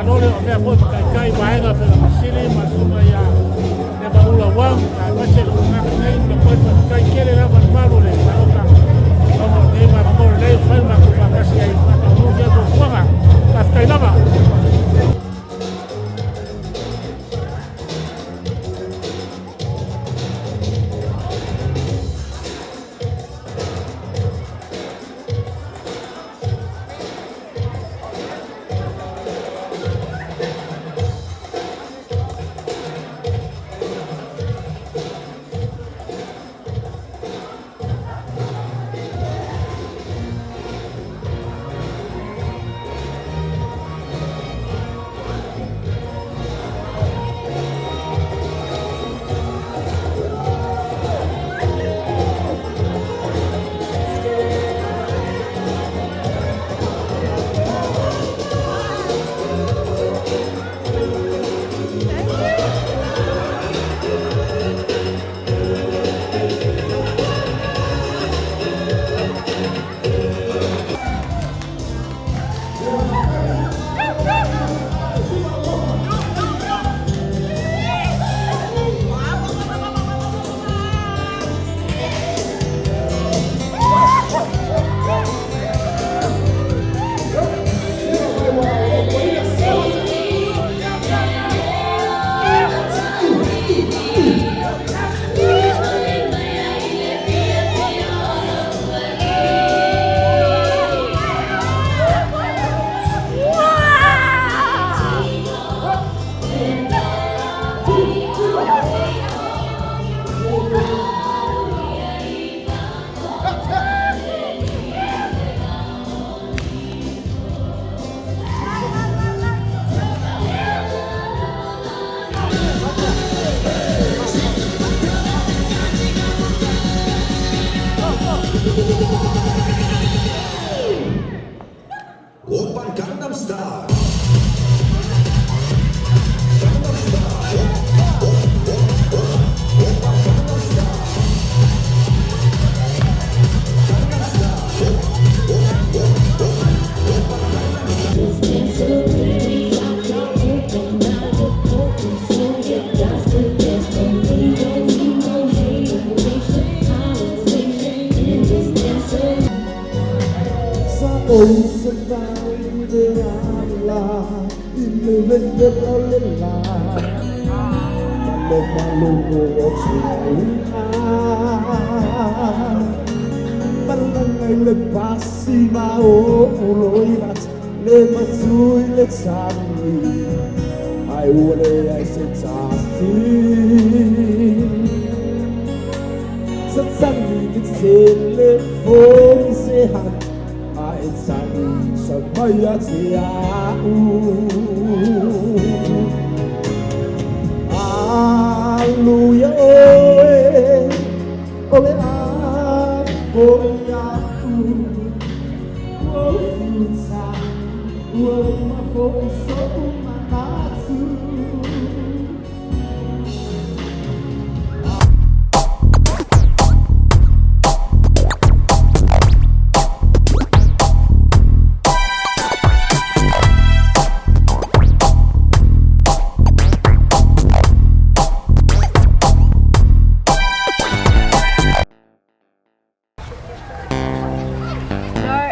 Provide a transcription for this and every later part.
lore o mea poi kai vaenga pe la masili masuma ya le baula wang na mase na nei me poi kai kere la malu le paroka como nei ma mo le fai ma ku kasi ai na no ya do wanga kas kai lava.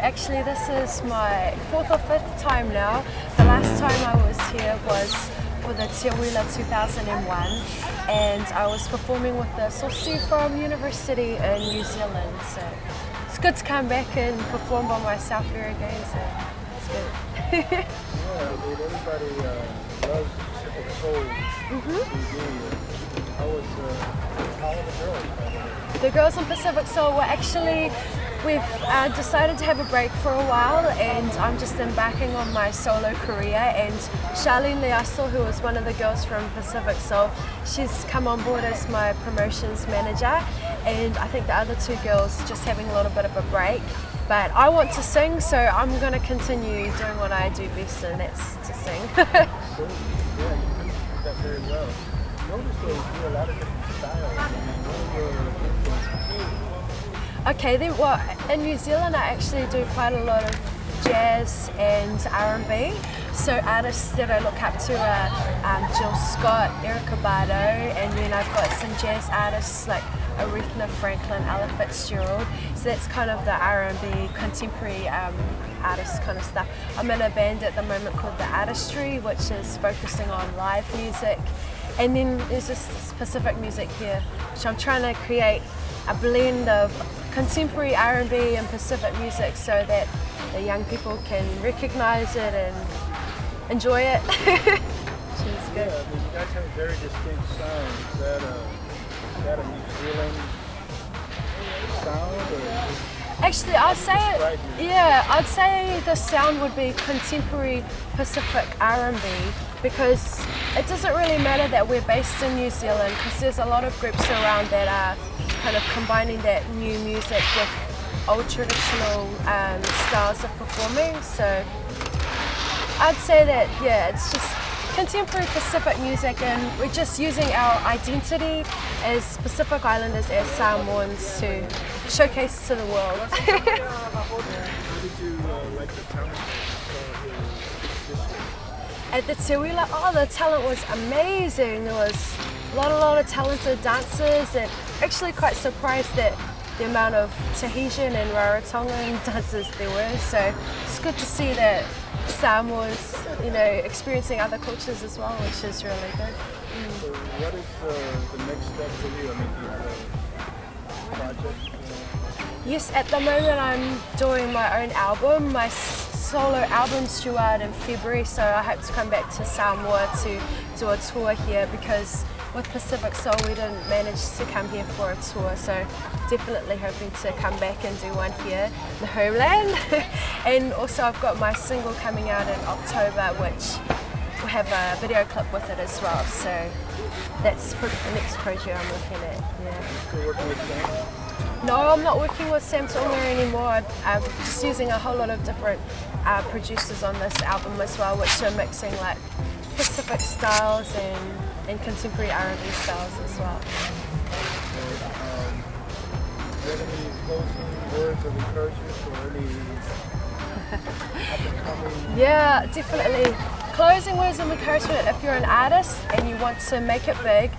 Actually, this is my 4th or 5th time now. The last time I was here was for the Te 2001, and I was performing with the Source from University in New Zealand. So it's good to come back and perform by myself here again. So it's good. Yeah, I mean, everybody loves Pacific Soul. How are the girls? The girls on Pacific Soul were actually. We've decided to have a break for a while, and I'm just embarking on my solo career, and Charlene Liasso, who is one of the girls from Pacific Soul, she's come on board as my promotions manager, and I think the other two girls just having a little bit of a break. But I want to sing, so I'm going to continue doing what I do best, and that's to sing. Cool. Yeah, you do that very well. Notice though, you do a lot of different styles. Okay, then, well, in New Zealand I actually do quite a lot of jazz jazz and R&B. So artists that I look up to are Jill Scott, Erykah Badu, and then I've got some jazz artists like Aretha Franklin, Ella Fitzgerald. So that's kind of the R&B contemporary artist kind of stuff. I'm in a band at the moment called The Artistry, which is focusing on live music. And then there's this specific music here, which I'm trying to create a blend of contemporary R&B and Pacific music so that the young people can recognize it and enjoy it. Which is good. Yeah, I mean, you guys have a very distinct sound. Is that a New Zealand sound? Or actually, I'd say the sound would be contemporary Pacific R&B, because it doesn't really matter that we're based in New Zealand, because there's a lot of groups around that are kind of combining that new music with old traditional styles of performing. So I'd say that, yeah, it's just contemporary Pacific music, and we're just using our identity as Pacific Islanders, as Samoans, to showcase to the world. how did you like the talent At the Te Wila, the talent was amazing. There was a lot of talented dancers, and actually quite surprised at the amount of Tahitian and Rarotongan dancers there were. So it's good to see that Samoa's, experiencing other cultures as well, which is really good. So what is the next step for you? I mean, do you have a project? Yes, at the moment I'm doing my own album. My solo album's due out in February, so I hope to come back to Samoa to do a tour here, because with Pacific Soul we didn't manage to come here for a tour, so definitely hoping to come back and do one here in the homeland. And also I've got my single coming out in October, which will have a video clip with it as well, so that's the next project I'm looking at. Yeah. Still working with Sam? No, I'm not working with Sam anymore. I'm just using a whole lot of different producers on this album as well, which are mixing like Pacific styles and contemporary R&B styles as well. Do you have any closing words of encouragement for any up-and-coming? Yeah, definitely. Closing words of encouragement: if you're an artist and you want to make it big,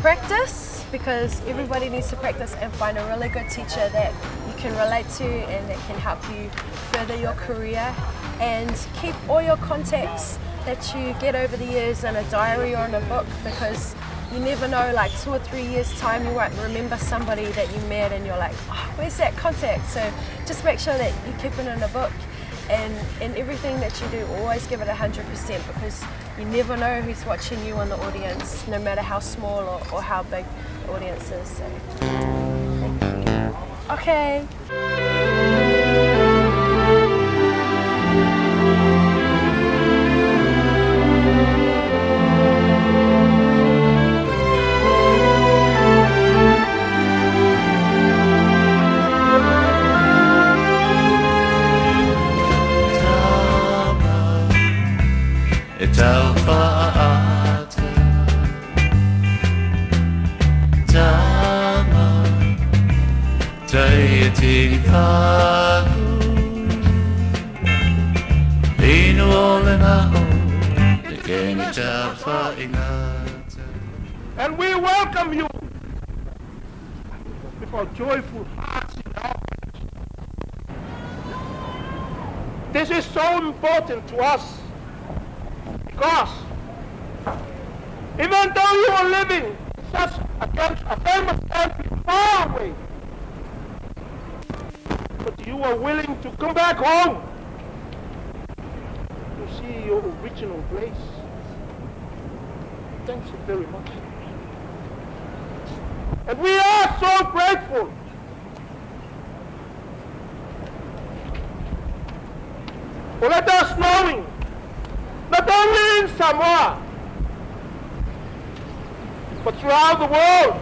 practice, because everybody needs to practice, and find a really good teacher that you can relate to and that can help you further your career. And keep all your contacts that you get over the years in a diary or in a book, because you never know, like 2 or 3 years time you won't remember somebody that you met and you're like, oh, where's that contact? So just make sure that you keep it in a book, and in everything that you do always give it 100%, because you never know who's watching you in the audience, no matter how small or how big the audience is. So thank you. Okay. And we welcome you with our joyful hearts in our hands. This is so important to us, because even though you are living in such a famous country far away, but you are willing to come back home to see your original place. Thank you very much. And we are so grateful for let us knowing, not only in Samoa, but throughout the world,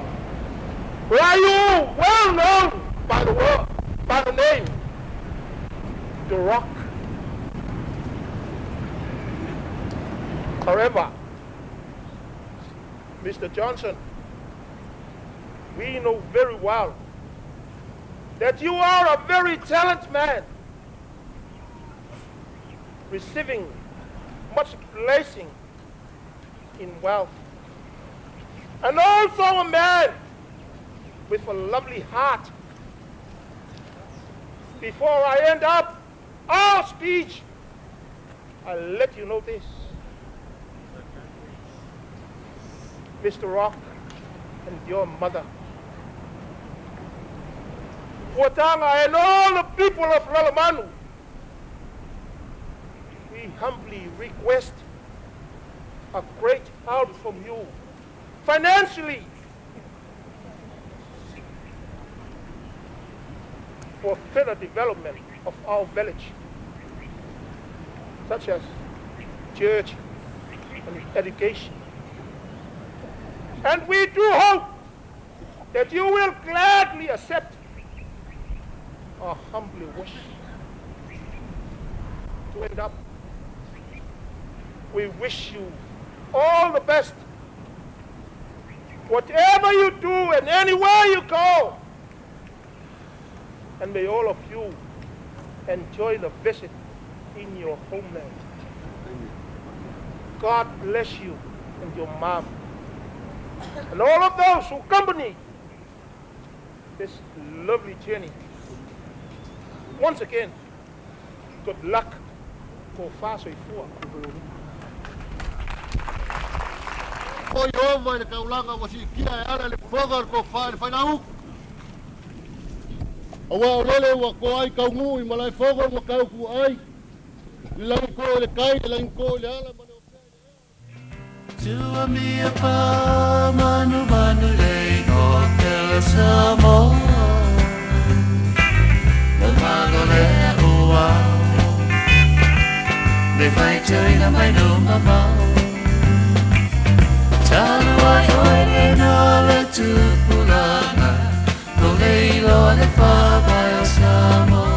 where you well known by the world, by the name, The Rock. However, Mr. Johnson, we know very well that you are a very talented man. receiving much blessing in wealth. And also a man with a lovely heart. Before I end up our speech, I'll let you know this. Mr. Rock and your mother, Watanga and all the people of Lalamanu, we humbly request a great help from you, financially, for further development of our village, such as church and education. And we do hope that you will gladly accept our humble wish to end up. We wish you all the best. Whatever you do and anywhere you go, and may all of you enjoy the visit in your homeland. God bless you and your mom, and all of those who accompany this lovely journey. Once again, good luck for Fasoifua. O Yehova le kaulanga wasikia ala le fogar ko fai nau. Awa lele wa ko ai kaungu I malai fogar wa kau ku ai. Lai ko le kai lai ko le ala mano. Tua mia pa manu manu le o ke Samoa. Le mago le Auvaa. Le fai chơi na mai no mama. Taluai oe no le tufuga, no leilo le whabai o Samoa,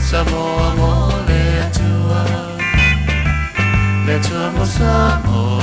Samoa mo le tua mo Samoa.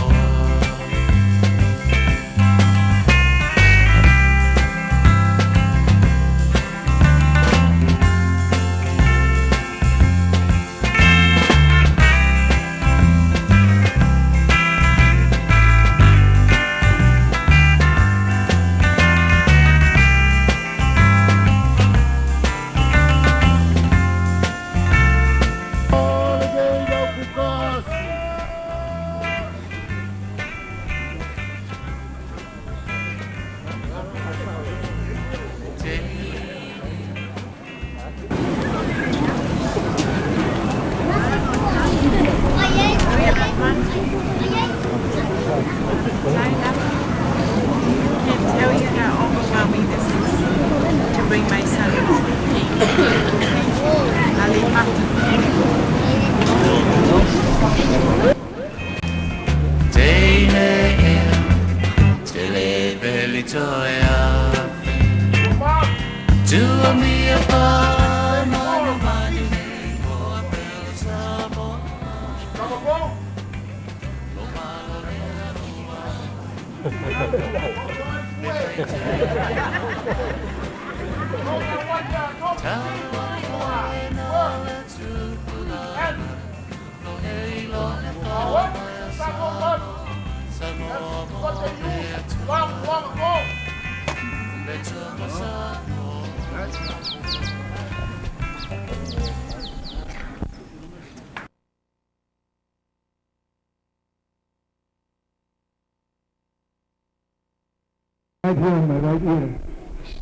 Right here in my right ear,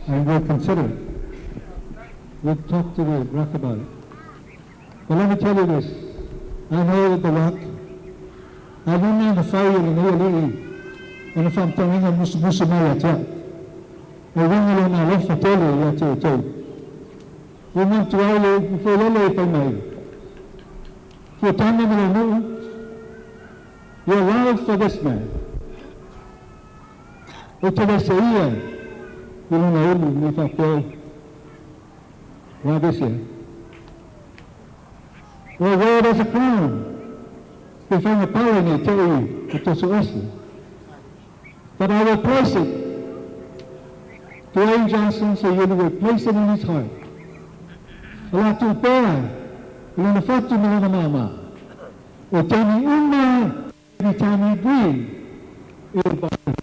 and we'll consider it. We'll talk to the rock about it. But let me tell you this, I know that the rock, I don't know the fire in the early, and if I'm telling you, Musamaya, I ring on my left for tell we want to all before Lele for me. For time in the moon, you're allowed for this man. Ito ba sa iya? Yun na ulo, may faktor. Wag siya. Well, where there's a crown? We find the power in it, tell you, ito sa Wesley. But I will place it to Dwayne Johnson so you will place it in his heart. Wala itong pera. Wala na fato mo na mama. o tani uma, i tani dui, i o bāna.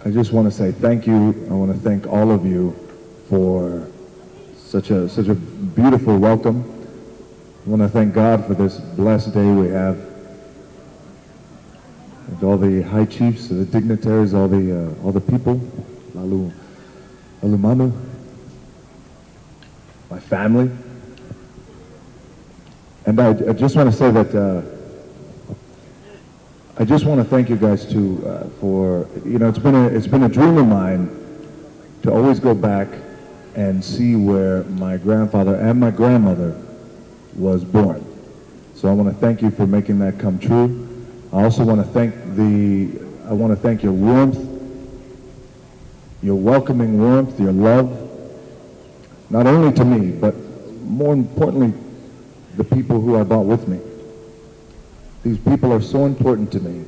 I just want to say thank you. I want to thank all of you for such a beautiful welcome. I want to thank God for this blessed day we have. And all the high chiefs, the dignitaries, all the people, lalu manu, my family. And I just want to say that I just want to thank you guys too for, you know, it's been a dream of mine to always go back and see where my grandfather and my grandmother was born. So I want to thank you for making that come true. I also want to thank your warmth, your welcoming warmth, your love, not only to me, but more importantly, the people who I brought with me. These people are so important to me,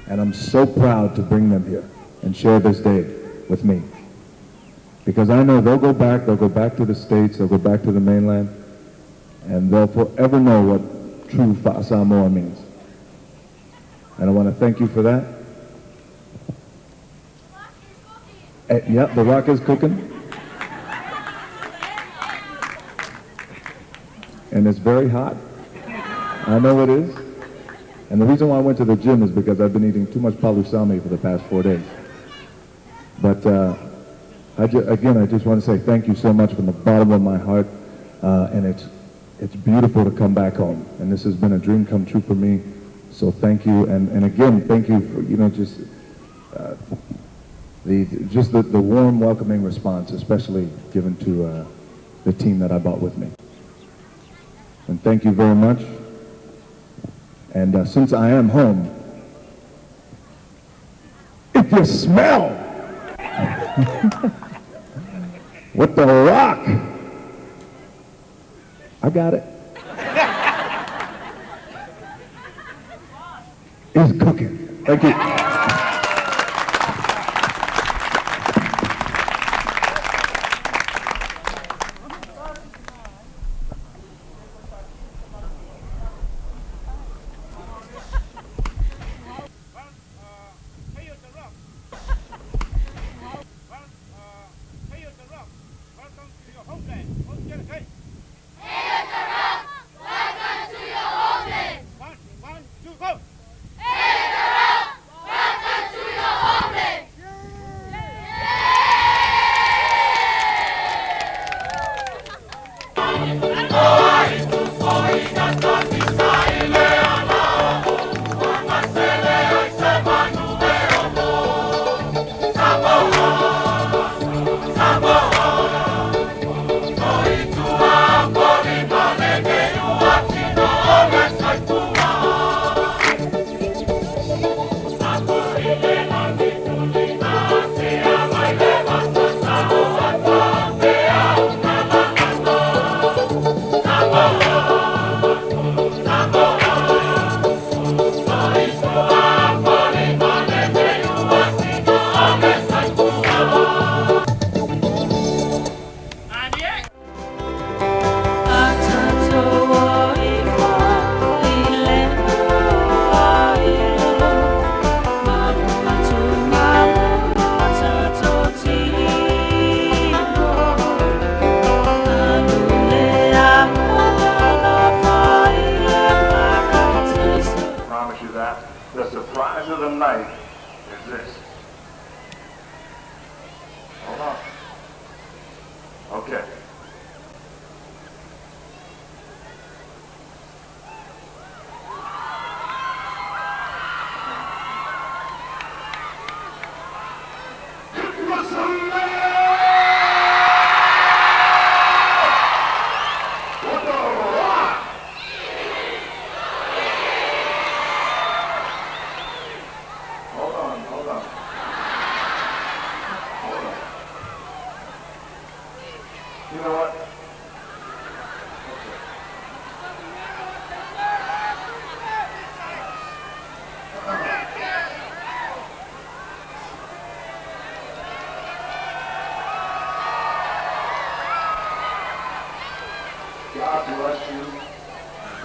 and I'm so proud to bring them here and share this day with me. Because I know they'll go back to the States, they'll go back to the mainland, and they'll forever know what true Samoa means. And I want to thank you for that. Yeah, the rock is cooking. And it's very hot. I know it is. And the reason why I went to the gym is because I've been eating too much palusami for the past 4 days. But I just want to say thank you so much from the bottom of my heart. And it's beautiful to come back home. And this has been a dream come true for me. So thank you. And again, thank you for, you know, just the warm, welcoming response, especially given to the team that I brought with me. And thank you very much. And since I am home, if you smell what the rock, I got it, is cooking. Thank you.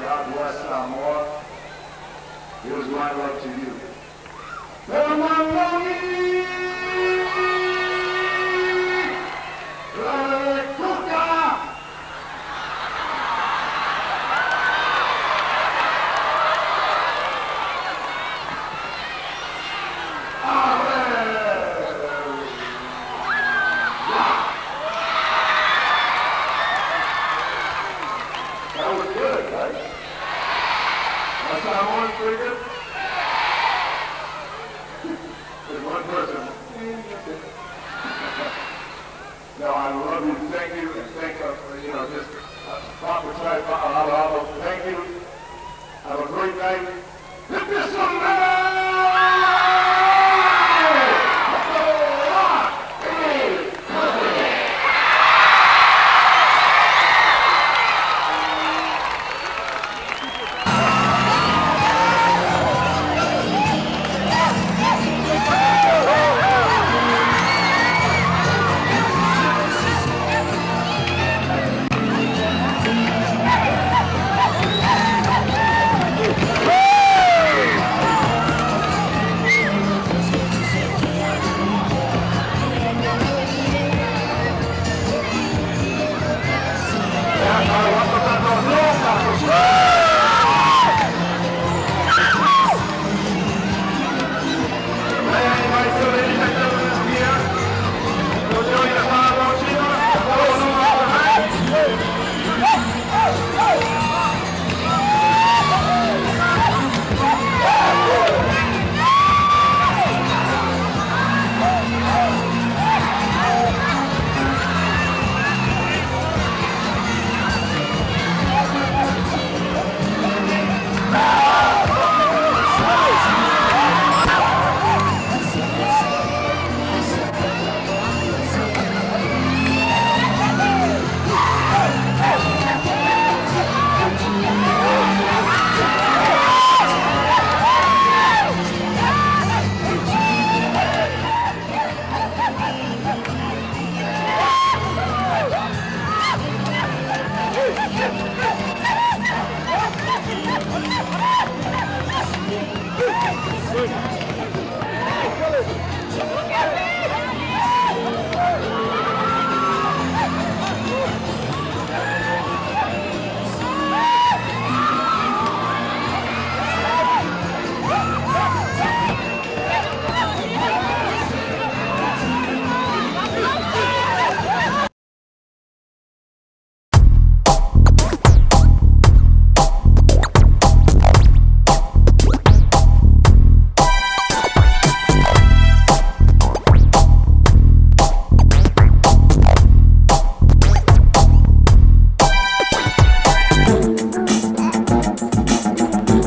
God bless Samoa. Here's my love to you. That was good, right? That Samoan pretty good? There's one person. No, I love you. Thank you. And thank you, just proper type. Thank you. Have a great night. Hit this some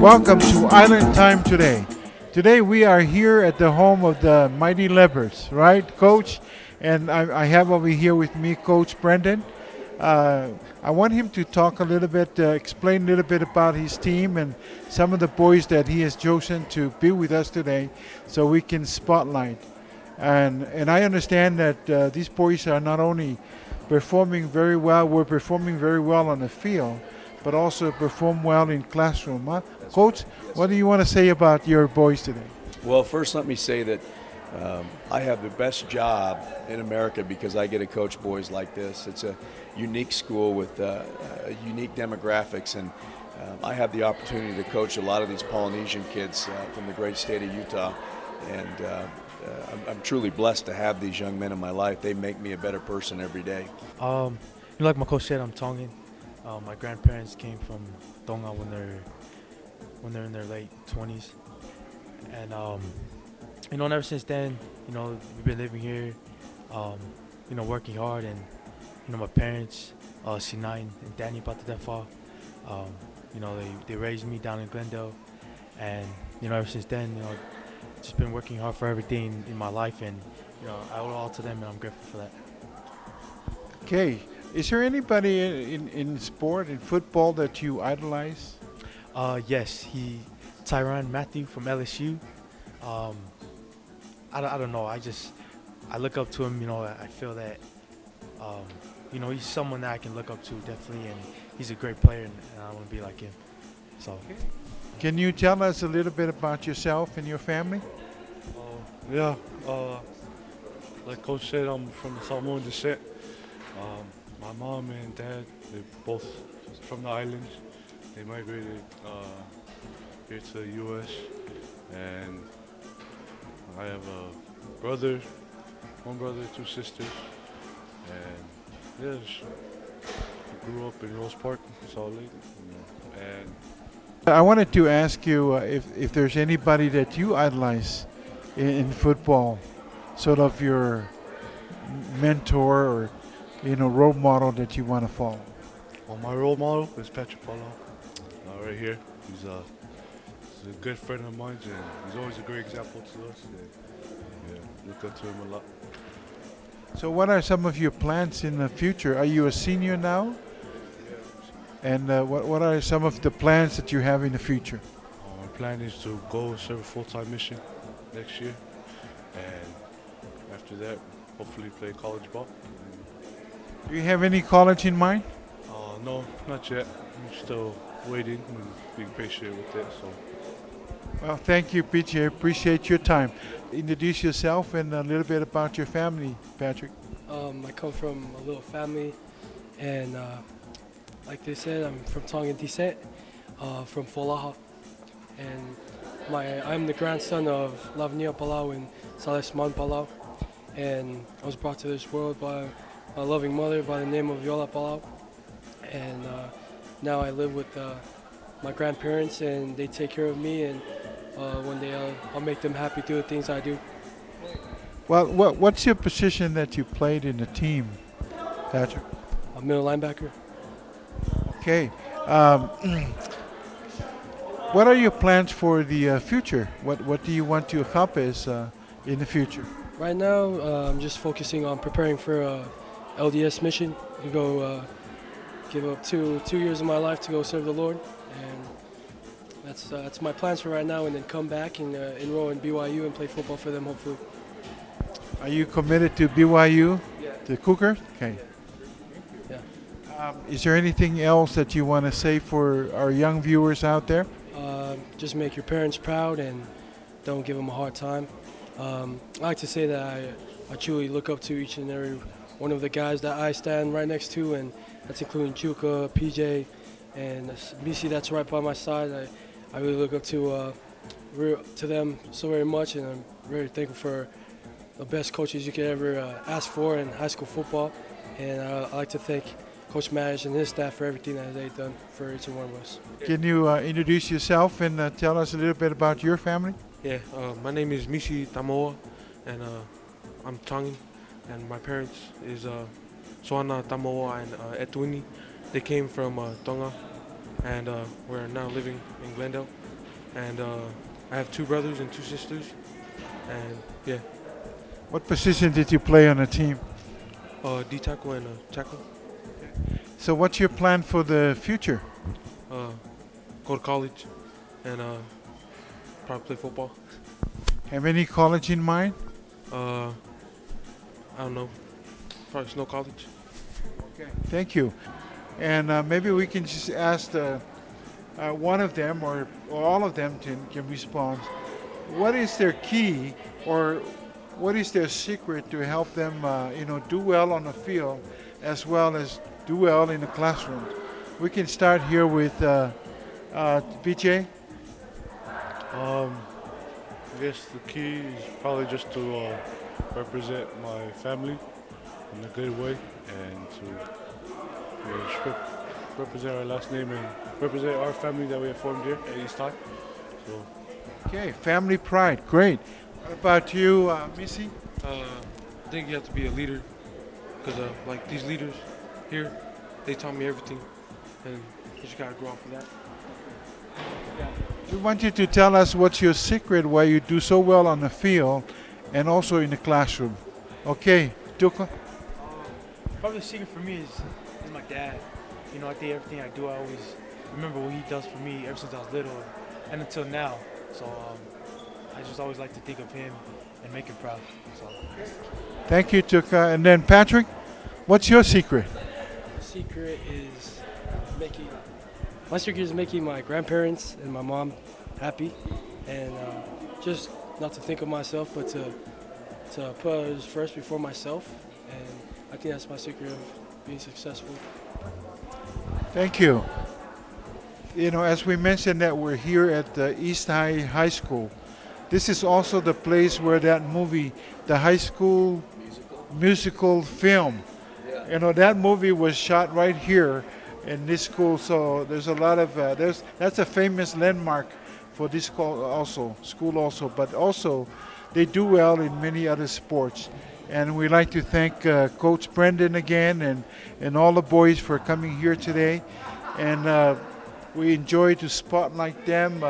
Welcome to Island Time today. Today we are here at the home of the Mighty Leopards, right, Coach? And I have over here with me Coach Brendan. I want him to talk a little bit, explain a little bit about his team and some of the boys that he has chosen to be with us today so we can spotlight. And I understand that these boys are not only performing very well, we're performing very well on the field, but also perform well in classroom. Huh? Coach, what do you want to say about your boys today? Well, first let me say that I have the best job in America because I get to coach boys like this. It's a unique school with unique demographics, and I have the opportunity to coach a lot of these Polynesian kids from the great state of Utah. And I'm truly blessed to have these young men in my life. They make me a better person every day. Like my coach said, I'm Tongan. My grandparents came from Tonga when they're in their late 20s, and and ever since then, we've been living here, working hard, and my parents, Sinai and Danny Patatefa, they raised me down in Glendale, and ever since then, just been working hard for everything in my life, and I owe it all to them, and I'm grateful for that. Okay. Is there anybody in sport, in football, that you idolize? Yes, Tyrann Mathieu from LSU. I don't know. I look up to him. I feel that he's someone that I can look up to definitely, and he's a great player, and I want to be like him. So. Can you tell us a little bit about yourself and your family? Yeah, like Coach said, I'm from Samoan descent. My mom and dad, they're both from the islands. They migrated here to the U.S. and I have a brother, one brother, two sisters, and yeah, I grew up in Rose Park, Salt Lake, and I wanted to ask you if there's anybody that you idolize in football, sort of your mentor or role model that you want to follow. Well, my role model is Patrick Palau, right here. He's a good friend of mine, and he's always a great example to us. And, yeah, look up to him a lot. So what are some of your plans in the future? Are you a senior now? And what are some of the plans that you have in the future? My plan is to go serve a full-time mission next year, and after that, hopefully play college ball. Do you have any college in mind? No, not yet. I'm still waiting and being patient with it. So. Well, thank you, PJ. I appreciate your time. Introduce yourself and a little bit about your family, Patrick. I come from a little family, and like they said, I'm from Tongan descent, from Folaha, and I'm the grandson of Lavnia Palau and Fitisemanu Palau, and I was brought to this world by a loving mother by the name of Yola Palau, and now I live with my grandparents, and they take care of me, and one day I'll make them happy through the things I do. Well, what's your position that you played in the team, Patrick? I'm middle linebacker. Okay. What are your plans for the future? What do you want to accomplish in the future? Right now, I'm just focusing on preparing for LDS mission to go give up two years of my life to go serve the Lord, and that's my plans for right now. And then come back and enroll in BYU and play football for them, hopefully. Are you committed to BYU, yeah. The Cougars? Okay. Yeah. Is there anything else that you want to say for our young viewers out there? Just make your parents proud and don't give them a hard time. I like to say that I truly look up to each and every one of the guys that I stand right next to, and that's including Chuka, PJ, and Misi that's right by my side. I really look up to them so very much, and I'm very thankful for the best coaches you could ever ask for in high school football. And I like to thank Coach Madge and his staff for everything that they've done for each and one of us. Can you introduce yourself and tell us a little bit about your family? Yeah, my name is Mishi Tamoa, and I'm Tongan, and my parents is Soana Tamoa and Etuini. They came from Tonga, and we're now living in Glendale. And I have two brothers and two sisters, and yeah. What position did you play on the team? D-tackle and tackle. So what's your plan for the future? Go to college and probably play football. Have any college in mind? I don't know. Probably Snow College. Okay. Thank you. And maybe we can just ask one of them or all of them can respond. What is their key or what is their secret to help them do well on the field as well as do well in the classroom? We can start here with BJ. I guess the key is probably just to represent my family in a good way and to just represent our last name and represent our family that we have formed here at East High. So. Okay, family pride, great. What about you, Missy? I think you have to be a leader because like these leaders here, they taught me everything, and you just gotta grow off of that. Yeah. We want you to tell us what's your secret why you do so well on the field and also in the classroom. Okay, Tuka? Probably the secret for me is my dad. You know, I think everything I do, I always remember what he does for me ever since I was little and until now. So I just always like to think of him and make him proud. So. Thank you, Tuka. And then Patrick, what's your secret? The secret is making my secret is making my grandparents and my mom happy, and just not to think of myself, but to put others first before myself. And I think that's my secret of being successful. Thank you. You know, as we mentioned that we're here at the East High School, this is also the place where that movie, the high school musical film, you know, that movie was shot right here in this school. So there's a lot of, that's a famous landmark for this school also, but also they do well in many other sports. And we'd like to thank Coach Brendan again and all the boys for coming here today. And we enjoy to spotlight them.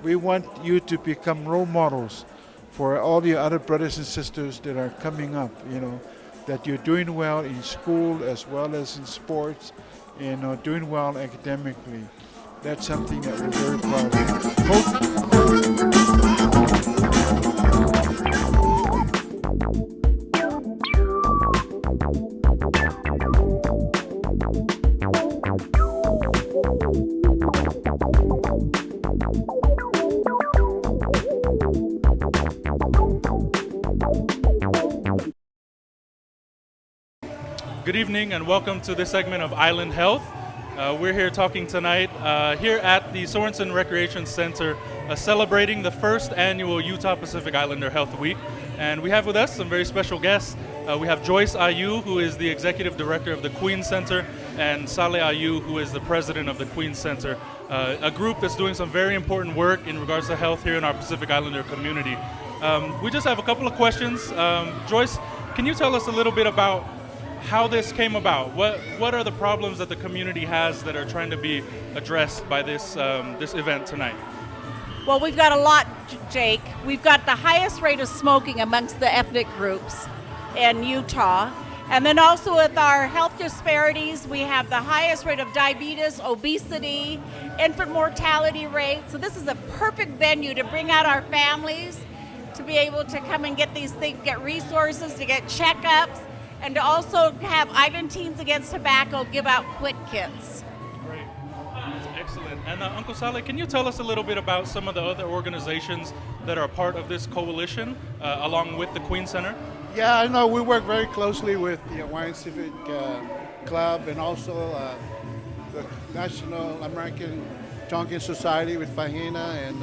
We want you to become role models for all the other brothers and sisters that are coming up, you know, that you're doing well in school as well as in sports, and doing well academically. That's something that we're very proud of. Good evening and welcome to this segment of Island Health. We're here talking tonight here at the Sorensen Recreation Center celebrating the first annual Utah Pacific Islander Health Week. And we have with us some very special guests. We have Joyce Ayu, who is the Executive Director of the Queen Center, and Sale Ayu, who is the President of the Queen Center, a group that's doing some very important work in regards to health here in our Pacific Islander community. We just have a couple of questions. Joyce, can you tell us a little bit about how this came about? What are the problems that the community has that are trying to be addressed by this this event tonight? Well, we've got a lot, Jake. We've got the highest rate of smoking amongst the ethnic groups in Utah. And then also with our health disparities, we have the highest rate of diabetes, obesity, infant mortality rate. So this is a perfect venue to bring out our families, to be able to come and get these things, get resources, to get checkups, and to also have Island Teens Against Tobacco give out quit kits. Great. That's excellent. And Uncle Sale, can you tell us a little bit about some of the other organizations that are a part of this coalition along with the Queen Center? Yeah, I know we work very closely with the Hawaiian Civic Club and also the National American Tonkin Society with Fahina and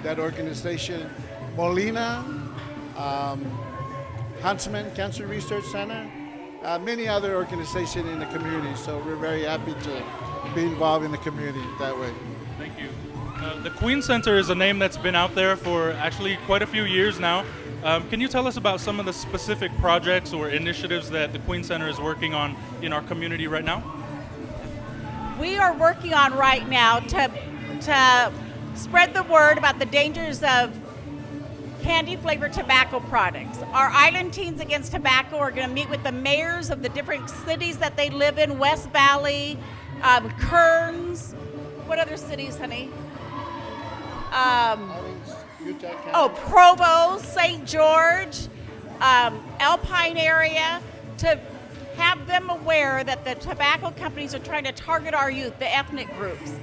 that organization. Molina, Huntsman Cancer Research Center, many other organizations in the community. So we're very happy to be involved in the community that way. Thank you. The Queen Center is a name that's been out there for actually quite a few years now. Can you tell us about some of the specific projects or initiatives that the Queen Center is working on in our community right now? We are working on right now to spread the word about the dangers of candy-flavored tobacco products. Our Island Teens Against Tobacco are going to meet with the mayors of the different cities that they live in, West Valley, Kearns. What other cities, honey? Provo, St. George, Alpine area, to have them aware that the tobacco companies are trying to target our youth, the ethnic groups.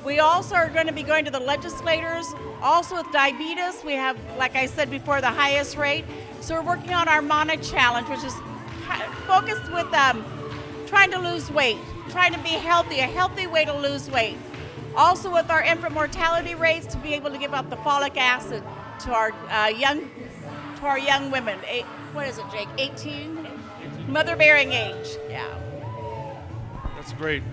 We also are going to be going to the legislators. Also with diabetes, we have, like I said before, the highest rate. So we're working on our MANA challenge, which is focused with trying to lose weight, trying to be healthy, a healthy way to lose weight. Also with our infant mortality rates, to be able to give out the folic acid to our young women. What is it, Jake? 18? Mother-bearing age. Yeah. That's great.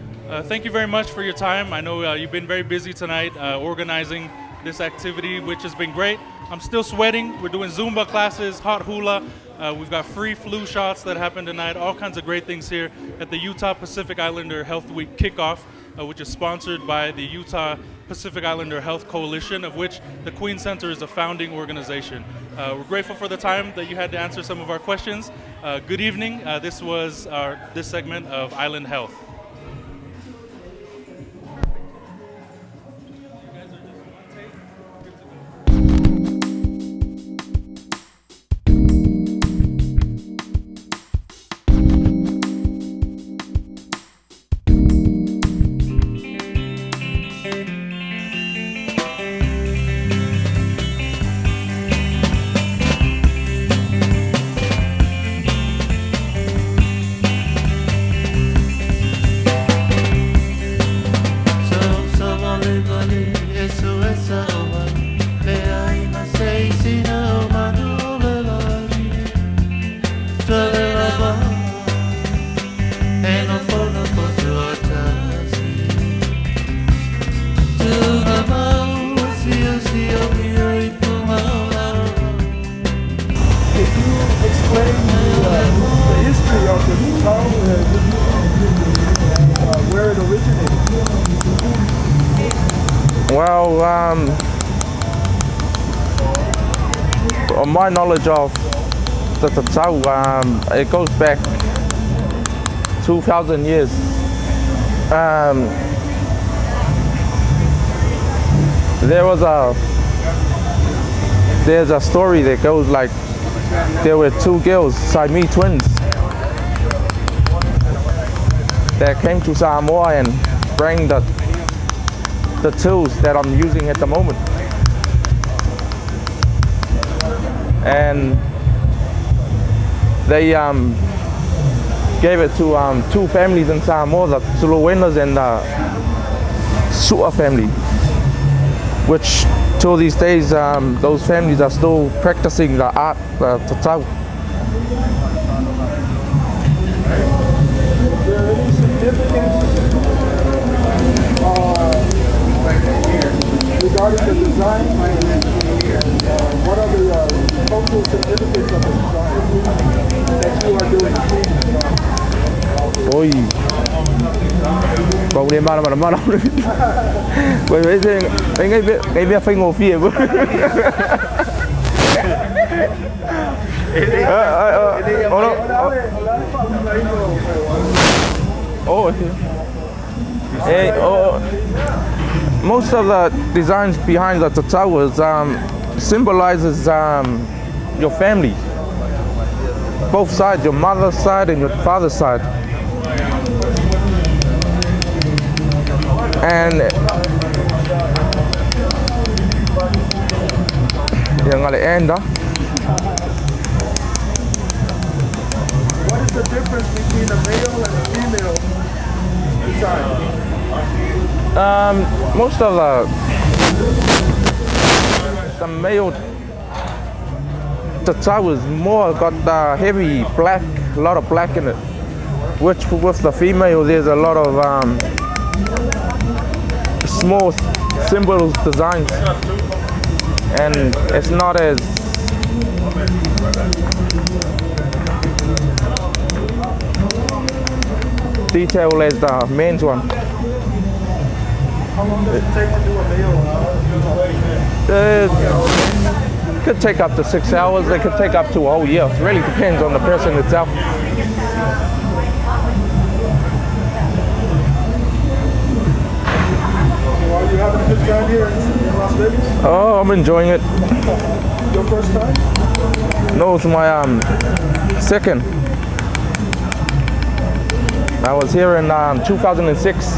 Thank you very much for your time. I know you've been very busy tonight organizing this activity, which has been great. I'm still sweating. We're doing Zumba classes, hot hula. We've got free flu shots that happen tonight. All kinds of great things here at the Utah Pacific Islander Health Week kickoff, which is sponsored by the Utah Pacific Islander Health Coalition, of which the Queen Center is a founding organization. We're grateful for the time that you had to answer some of our questions. Good evening. This was this segment of Island Health. male e so e sa o manu le aina sei sina o manu le lari tole lava e no fono fotu o tasi tuga mau si o mio I pumala. Can you explain the history of the Tatau and where it originated? Well, on my knowledge of the Tatau, it goes back 2,000 years. There's a story that goes like there were two girls, Siamese twins, that came to Samoa and bring the tools that I'm using at the moment. And they gave it to two families in Samoa, the Suluenas and the Seau family, which till these days those families are still practicing the art, the Tatau. Is there any significance regarding the design? What are the cultural significance of the design that you are doing? Oi, cậu đi mana. Bởi vậy thì ngay biết phanh ngồi phía bữa. Most of the designs behind the Tatau symbolizes your family, both sides, your mother's side and your father's side. And yang ngale enda. What is the difference between a male and a female design? Most of the male Tatau is more got heavy black, a lot of black in it. Which with the female, there's a lot of small symbols, designs, and it's not as detailed as the men's one. How long does it take to do a male? It could take up to 6 hours. It could take up to a whole year. It really depends on the person itself. Are you having a good time here in Las Vegas? Oh, I'm enjoying it. Your first time? No, it's my second. I was here in 2006.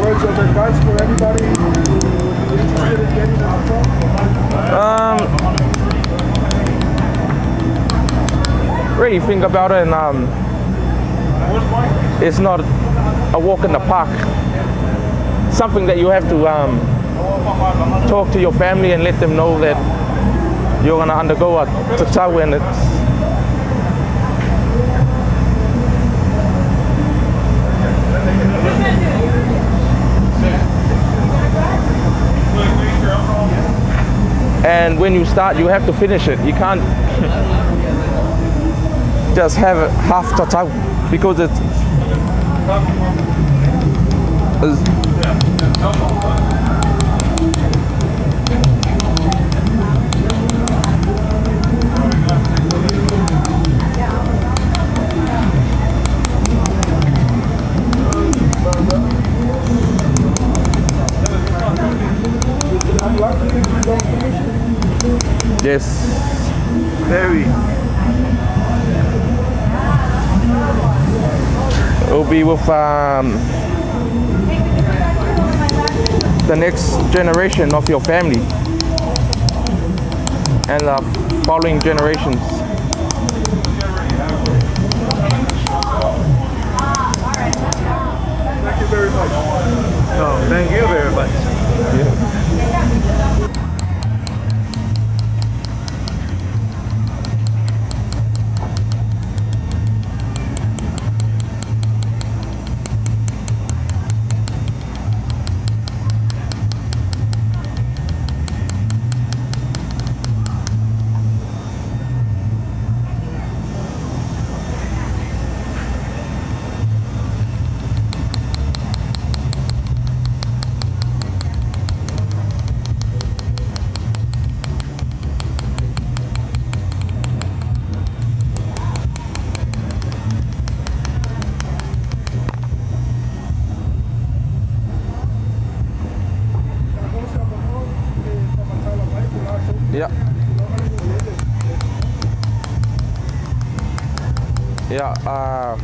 Words of advice for anybody who would be interested in getting into Tatau? Really think about it, and it's not a walk in the park. Something that you have to talk to your family and let them know that you're gonna undergo a Tatau, and it's and when you start, you have to finish it. You can't just have it half Tatau because it's yes, very. It'll be with the next generation of your family, and the following generations. Thank you very much. No, thank you very much. Yeah. Yeah,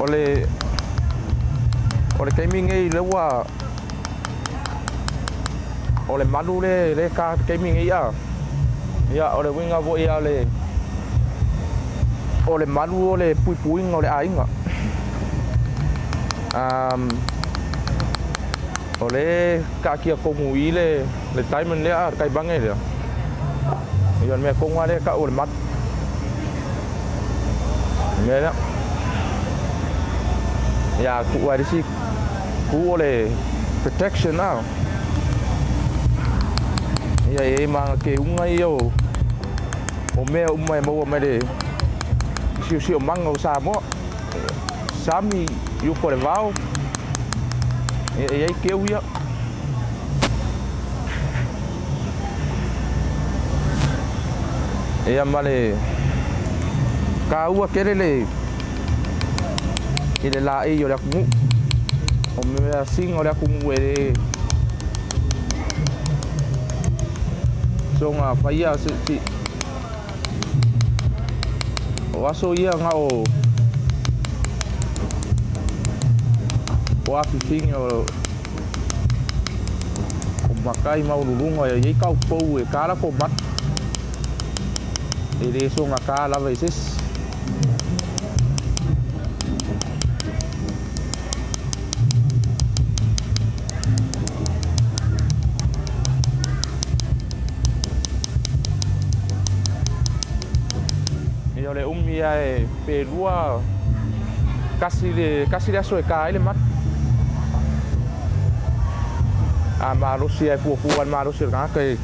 ole gaming ei lewa ole manu le ka gaming ei ya ole winga vo ia ole manu ole pui ole ainga ole ka kia komui le diamond le kai bangai le yon me kongwa le ka ole mat me ya ku wa disi ku ole protection now ya e ma ke unga yo o me umai mo me de si o mango Samoa sami yu por vao e aí que eu ia e amale ka ua kelele ile la e yo la kumu o me assim olha como ele songa faia si o aso ia nga o afifinho o makai maululunga e kau pou e kara ko mat e re songa ka lava isis e ole umia e perua kasi le aso e ka ele mat a marosi e puan marosi ka kai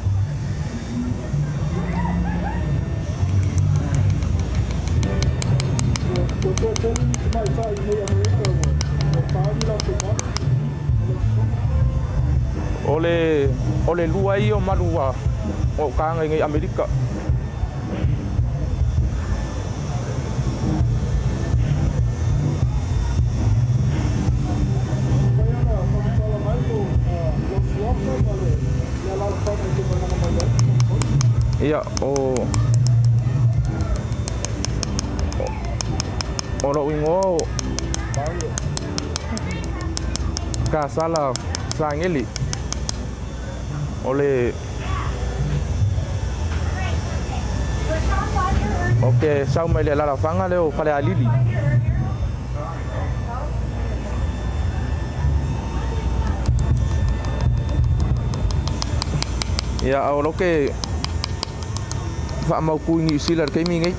ole lua i o marua o ka ngai Amerika iya o lo ingo ka sala Sagele ole okay Seau mai le la fanga le o fale alili ya o lo que fa mau ku ngi silar kai mi ngai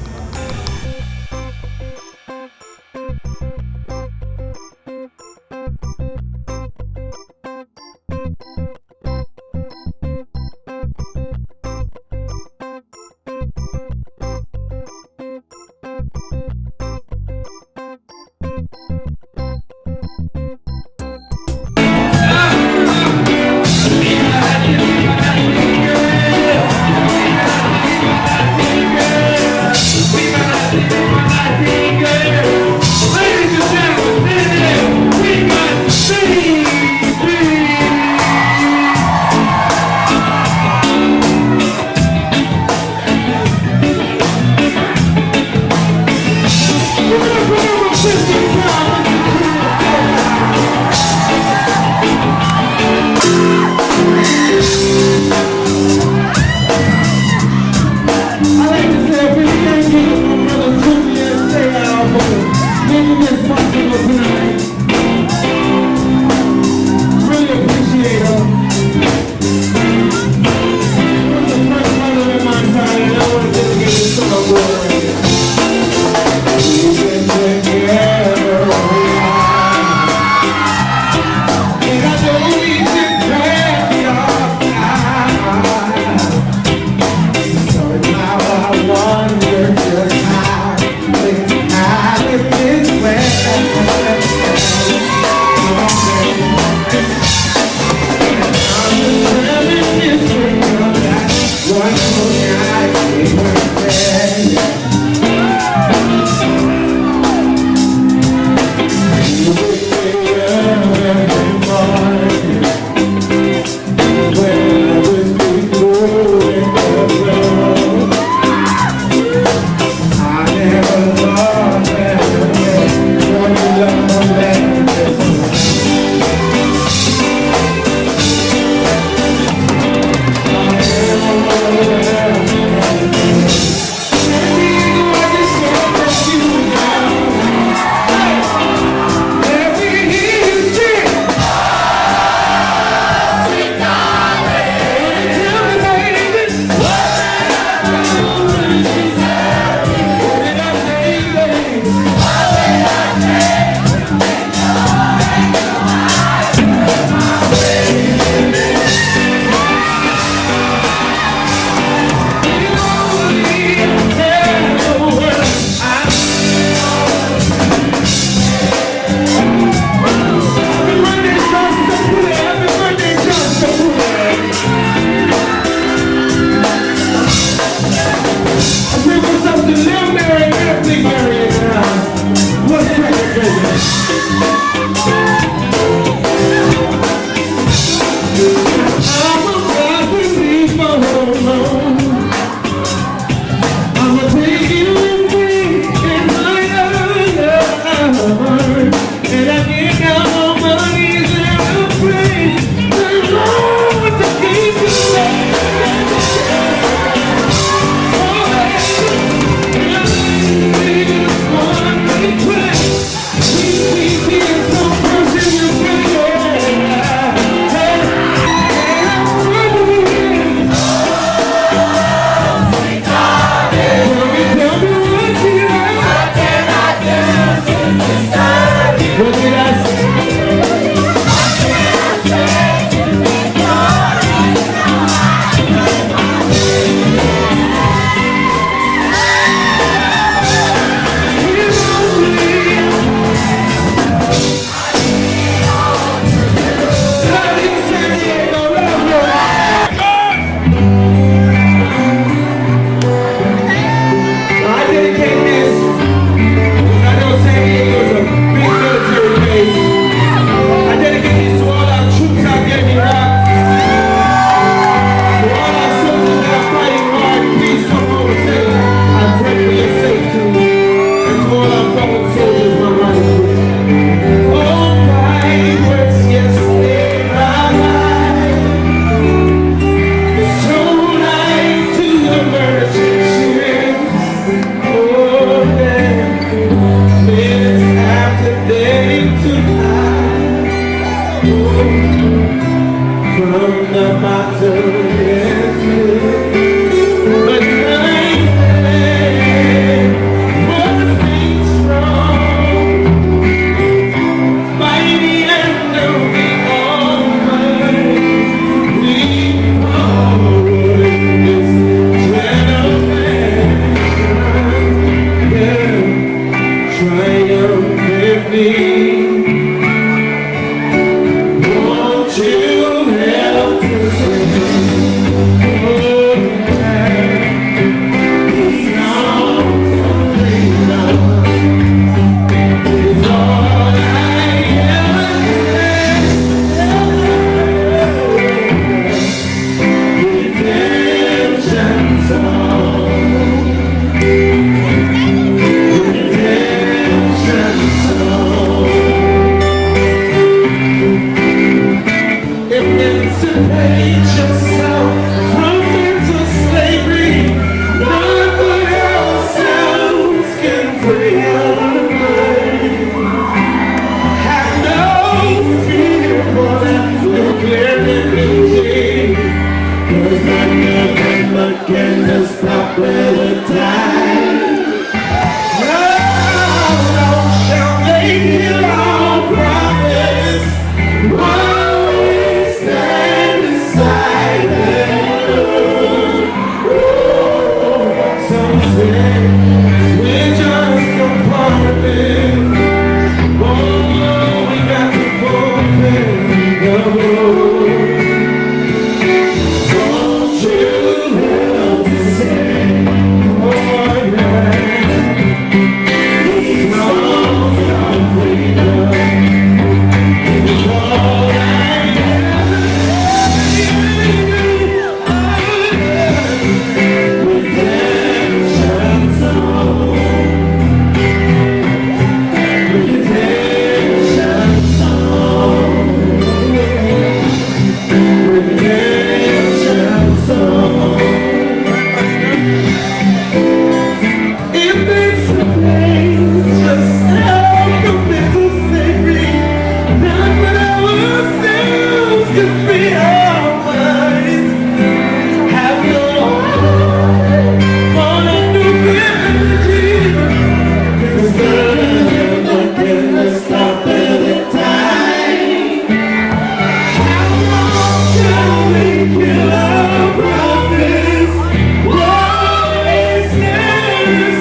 looking to stop with the time. No, no, shall make it all promise. Always stand beside them. Some say we're just compartment. Oh, we got to fulfill the role. Don't you help to say, oh yeah, these songs of freedom is all I redemption song. Redemption song. Redemption song. It makes a place just help the mental slavery. Not when ourselves can be our minds. Have no heart for a new reality. Cause they're looking to stop at the time. How long shall we kill our prophets? What is necessary?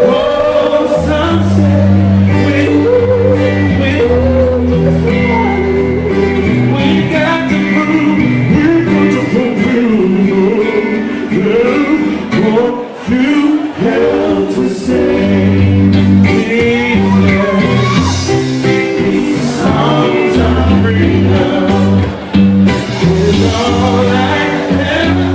Oh, some say we got to prove, we're going to fulfill. What you have to say? These songs of freedom is all I ever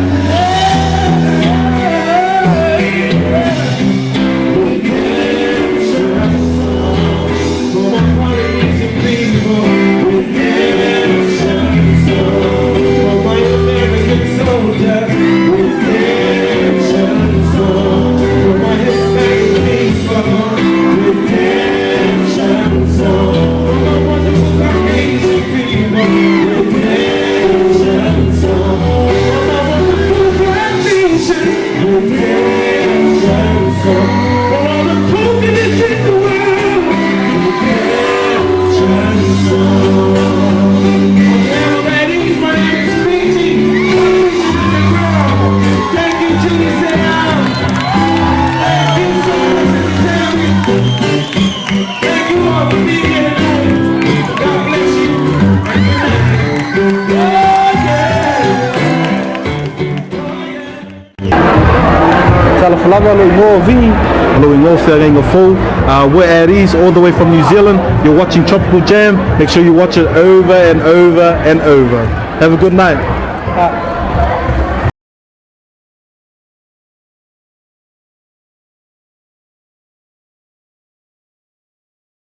redemption song for my Polynesian people. Redemption song for my American soldiers. Redemption song for my Hispanic people. Redemption song for my wonderful Caucasian people. Redemption song for my wonderful Black nation. Redemption song for all the brokenness in the world. Redemption song. Everybody's my name is Fiji. Thank you, Joyce and Seau. Thank you so much for telling me. Thank you all for being here tonight. God bless you. And good night. Oh, Talafalava, Loingo Vingi, Loingo Wharenga Full. We're at Adeaze, all the way from New Zealand. You're watching Tropical Jam. Make sure you watch it over and over and over. Have a good night.